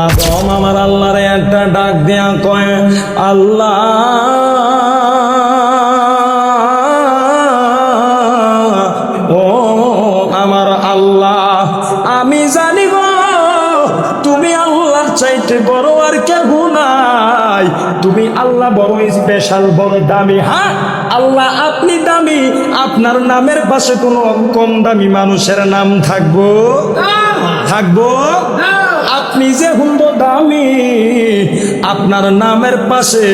আদম আমার আল্লাহরে একটা ডাক দিয়া কয়, আল্লাহ ও আমার আল্লাহ, আমি জানি গো তুমি আল্লাহর চাইতে বড় আর কেউ নাই, তুমি আল্লাহ বড় স্পেশাল, বড় দামি। হ্যাঁ আল্লাহ আপনি দামি, আপনার নামের পাশে কোনো কম দামি মানুষের নাম থাকবো? থাকবো? আপনি যে হুndo দামি, আপনার নামের পাশে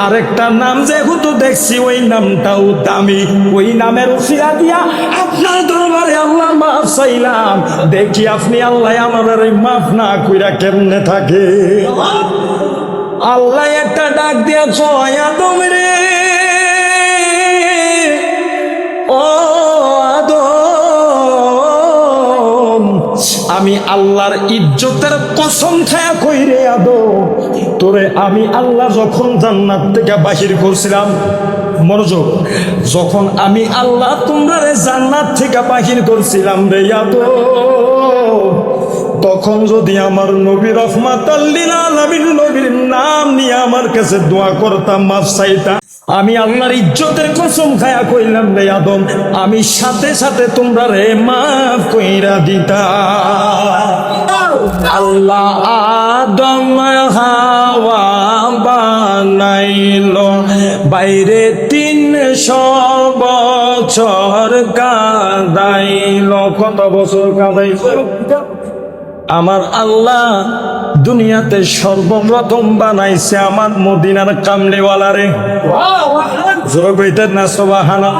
আরেকটা নাম যেহেতু দেখছি ওই নামটাও দামি, ওই নামের উসিলা দিয়া আপনার দরবারে আল্লাহ মাফ চাইলাম। দেখি আপনি আল্লাহ আমাদের মাফ না কইরা কেমনে থাকে। আল্লাহ একটা ডাক দিয়া কয়, আদম রে, ও আদম, আমি আল্লাহর ইজ্জতের কসম খায়া কই রে আদম, তোরে আমি আল্লাহ যখন জান্নাত থেকে বাহির করছিলাম, মনোযোগ, যখন আমি আল্লাহ তোমরা জান্নাত থেকে বাহির করছিলাম রে আদম, তখন যদি আমার নবী রহমাতাল লিল আলামিন নবীর নাম নিয়ে আমার কাছে দোয়া করতাম, মাফ চাইতাম, আমি আল্লাহর ইজ্জতের কসম খায়া কইলাম রে আদম, আমি সাথে সাথে তোমরা রে মাফ কইরা দিতাম। আল্লাহ আদম হাওয়া বানাইল, বাইরে 300 বছর কাঁদাইল। কত বছর কাঁদাইল? আমার আল্লাহ দুনিয়াতে সর্বপ্রথম বানাইছে আমার মদিনার কামলিওয়ালারে। জোরে কইতেন না সুবহানাল্লাহ।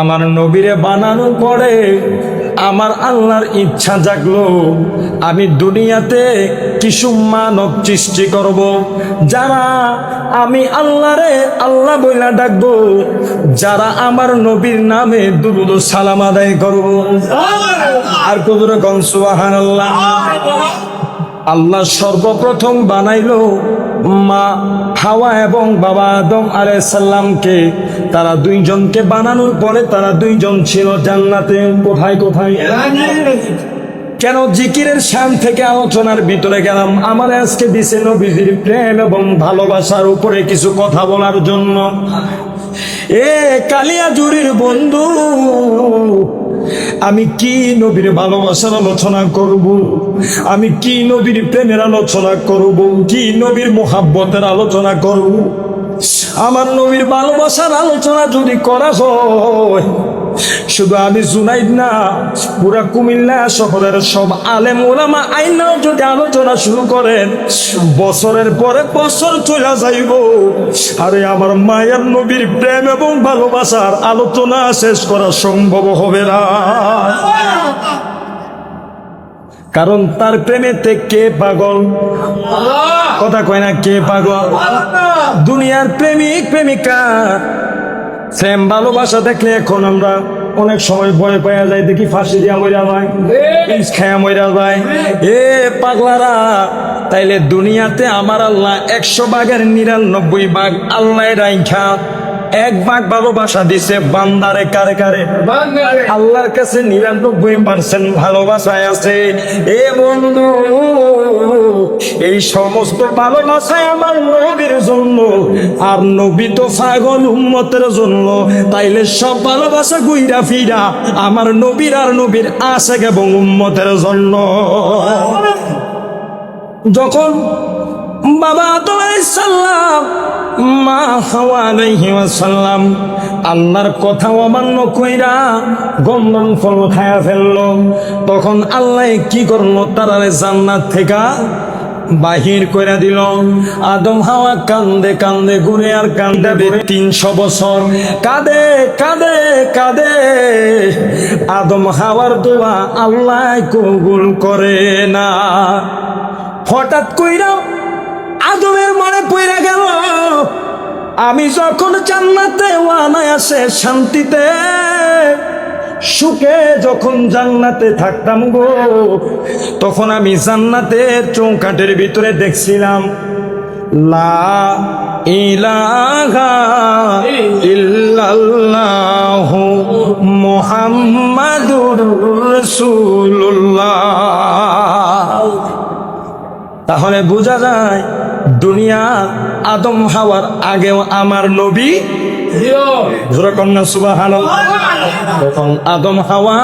আমার নবীরে বানানোর পরে আমার আল্লাহর ইচ্ছা জাগলো, আমি দুনিয়াতে কিছু মানব সৃষ্টি করব, যারা আমি আল্লাহরে আল্লাহ বইলা ডাকবো, যারা আমার নবীর নামে দুরূদ ও সালাম আদায় করব। আর কবুরে কোন সুবহানাল্লাহ। আল্লাহ সর্বপ্রথম বানাইলো মা হাওয়া এবং বাবা আদম আলাইহিস সালামকে। তারা দুইজনকে বানানোর পরে তারা দুইজন ছিল জান্নাতে। কোথায় কোথায়? কেন জিকিরের শান থেকে আলোচনার ভিতরে গেলাম? আমার আজকে দিছে নবীজির প্রেম এবং ভালোবাসার উপরে কিছু কথা বলার জন্য। এ কালিয়াজুরির বন্ধু, আমি কি নবীর ভালোবাসার আলোচনা করব? আমি কি নবীর প্রেমের আলোচনা করব? কি নবীর মোহাব্বতের আলোচনা করব? আমার নবীর ভালোবাসার আলোচনা যদি করা হয়, শুধু আমি জুনাইদ না, পুরা কুমিল্লা শহরের সব আলেম ওলামা আইনাও যদি আলোচনা শুরু করেন, বছরের পরে বছর চলে যাইব। আরে আমার মায়ের নবীর প্রেম এবং ভালোবাসার আলোচনা শেষ করা সম্ভব হবে না। কারণ তার প্রেমেতে কে পাগল? কথা কয় না, কে পাগল? দুনিয়ার প্রেমিক প্রেমিকা প্রেম ভালোবাসা দেখলে এখন আমরা অনেক সময় ভয় পাওয়া যায়, দেখি ফাঁসি দিয়া মইরা যায়, খায়া মইরা যায়। এ পাগলারা, তাইলে দুনিয়াতে আমার আল্লাহ 100 ভাগের 99 ভাগ আল্লাহ রাইখা 1 ভাগ ভালোবাসা দিছে বান্দারে। কারে কারে? আল্লাহর কাছে 99% ভালোবাসায় আছে। এ বন্ধু, এই সমস্ত ভালোবাসায় আমার নবীর জন্য, আর নবী তো পাগল উম্মতের জন্য। তাইলে সব ভালোবাসা ঘুইরা ফিরা আমার নবীর আর নবীর আশিক এবং উম্মতের জন্য। যখন বাবা আদম আলাইহিস সালাম, মা হাওয়া আলাইহিস সালাম আল্লাহর কথা অমান্য কইরা গন্ধম ফল খায়া ফেললো, তখন আল্লাহ কি করলো? তারা জান্নাত থেকে বাহির কইরা দিল। আদম হাওয়া কান্দে কান্দে ঘুরে আর কান্দে 300 বছর কাঁদে কাঁদে কাঁদে। আদম হাওয়ার দোয়া আল্লাহ কবুল করে না। হঠাৎ কইরা আদমের মনে পড়ে গেল, আমি যখন জান্নাতে ওয়ানায় আসে শান্তিতে সুখে যখন জান্নাতে থাকতাম গো, তখন আমি জান্নাতের চৌকাঠের ভিতরে দেখছিলাম লা ইলাহা ইল্লাল্লাহু মুহাম্মাদুর রাসূলুল্লাহ। তাহলে বোঝা যায় দুনিয়া আদম হাওয়ার আগেও আমার নবী কন্যা সুবহানাল্লাহ। তখন আদম হাওয়া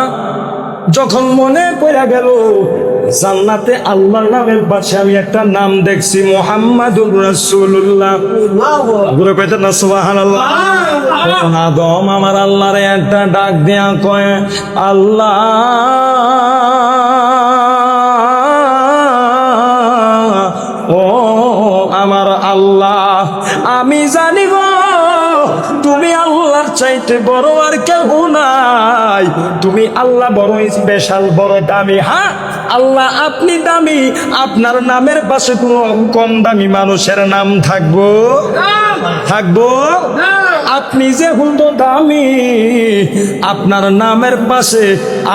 যখন মনে পড়ে গেল জান্নাতে আল্লাহর নামের পাশে আমি একটা নাম দেখছি মুহাম্মাদুর রাসূলুল্লাহ, গুলো কইতে না সুবহানাল্লাহ। তখন আদম আমার আল্লাহরে একটা ডাক দিয়া কয়, আল্লাহ ও আমার আল্লাহ, আমি জানি গো তুমি আল্লাহর চাইতে বড় আর কেউ নাই, তুমি আল্লাহ বড় স্পেশাল, বড় দামি। হ্যাঁ আল্লাহ আপনি দামি, আপনার নামের পাশে কোনো কম দামি মানুষের নাম থাকবো? থাকবো? আপনি যে হুতো দামি, আপনার নামের পাশে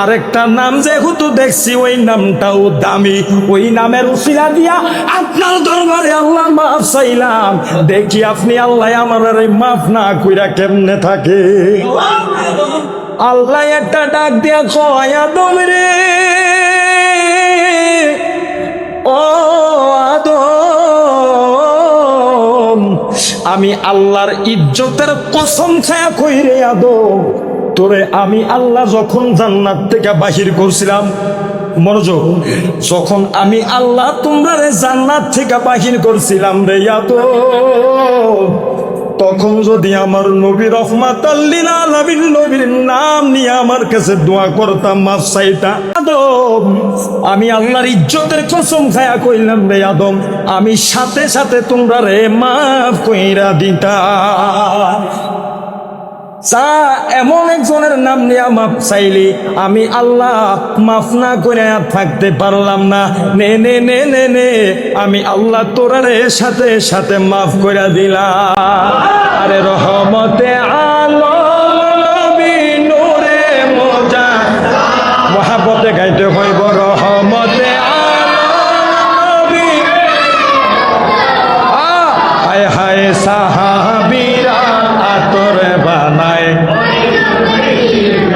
আরেকটা নাম যেহেতু দেখছি ওই নামটাও দামি, ওই নামের উসিলা দিয়া আপনার দরবারে আল্লাহ মাফ চাইলাম, দেখি আপনি আল্লাহ আমার মাফ না কইরা কেমনে থাকে। আল্লাহ একটা ডাক দিয়া কয়, আদম রে, ও আদম, আমি আল্লাহর ইজ্জতের কসম খায়া কই রে আদম, তোরে আমি আল্লাহ যখন জান্নাত থেকে বাহির করছিলাম, মনোযোগ, যখন আমি আল্লাহ তোমরা জান্নাত থেকে বাহির করছিলাম রে আদম, তখন যদি আমার নবী রহমাতাল লিল আলামিন নবীর নাম নিয়ে আমার কাছে দোয়া করতাম, মাফ চাইতা, আদম আমি আল্লাহর ইজ্জতের কসম খায়া কইলাম রে আদম, আমি সাথে সাথে তোমরা রে মাফ কইরা দিতাম। যা এমন একজনের নাম নিয়ে মাফ চাইলি, আমি আল্লাহ মাফ না করে থাকতে পারলাম না, নে নে নে নে নে, আমি আল্লাহ তোরারে সাথে সাথে মাফ করে দিলাম। আরে রহমতে আলম নবী নূরে মোজা, মহাব্বতে গাইতে হইব, রহমতে হায় হায় সাহাবীরা আতর বানায়,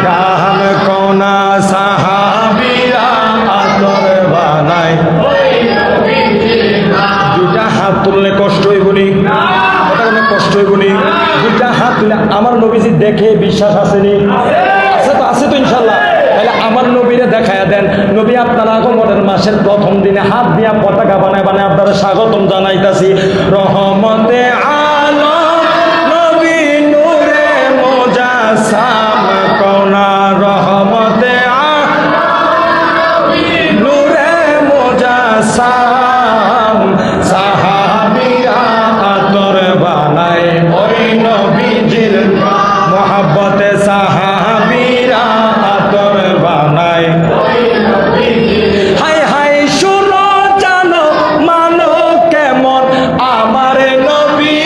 কান কোনা সাহাবীরা আতর বানায়। দুটা হাত তুললে কষ্ট হইবনি? কষ্ট হইবনি? দুটা হাত তুলে আমার নবীজি দেখে বিশ্বাস আসেনি? আছে তো, আছে তো ইনশাল্লাহ। তাহলে আমার নবীরে দেখায়া দেন, নবী আপনার আগমনের মাসের প্রথম দিনে হাত দিয়া পতাকা বানায় বানায় আপনারা স্বাগতম জানাইতাছি। রহমতে আলম নবী নূরে মোজাসাম কোনা, রহমতে নূরে মোজাসাম, সাহাবীরা আতর বানায় ওই নবীজির মহব্বতে, সাহাবীরা আতর বানায়। হায় হায় শুনো জানো মানো কেমন আমার নবী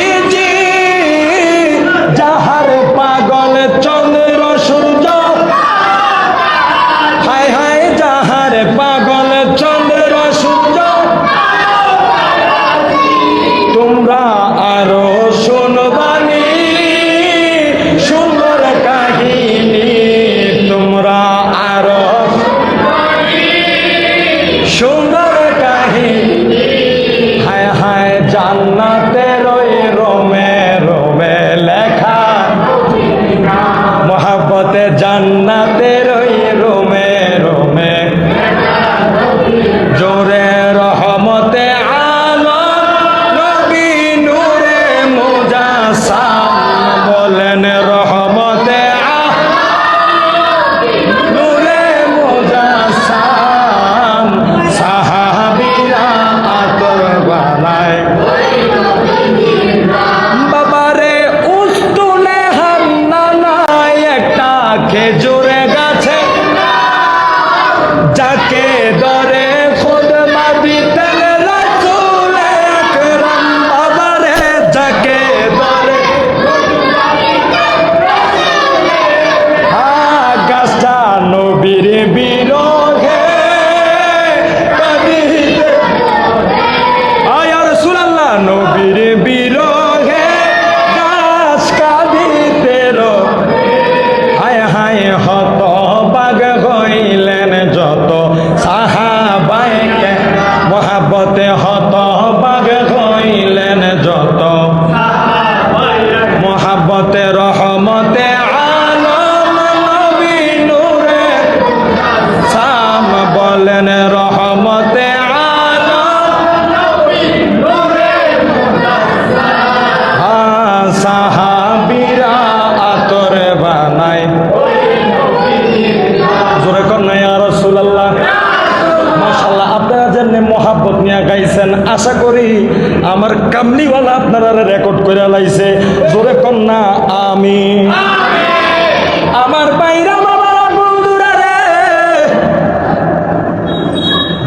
মহাব্বতে হত বাগে হইলেন যত মহাব্বতে রহমতে আলম নবী নূরে সাম বলেন রহমতে সাহাবীরা আতর বানায় জোরে কন্যা ইয়া রাসূলুল্লাহ। মাশাআল্লাহ, আপনারা যেমনি মহাব্বত নিয়ে গাইছেন, আশা করি আমার কামলিওয়ালা আপনারা রেকর্ড করে লাইছে। জোরে কন্যা আমিন। আমার বাইরা বাবারা বন্ধুরা রে,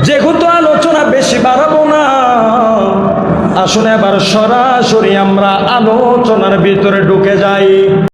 যেহেতু আলোচনা বেশি বাড়াবো না, আসলে এবার সরাসরি আমরা আলোচনার ভিতরে ঢুকে যাই।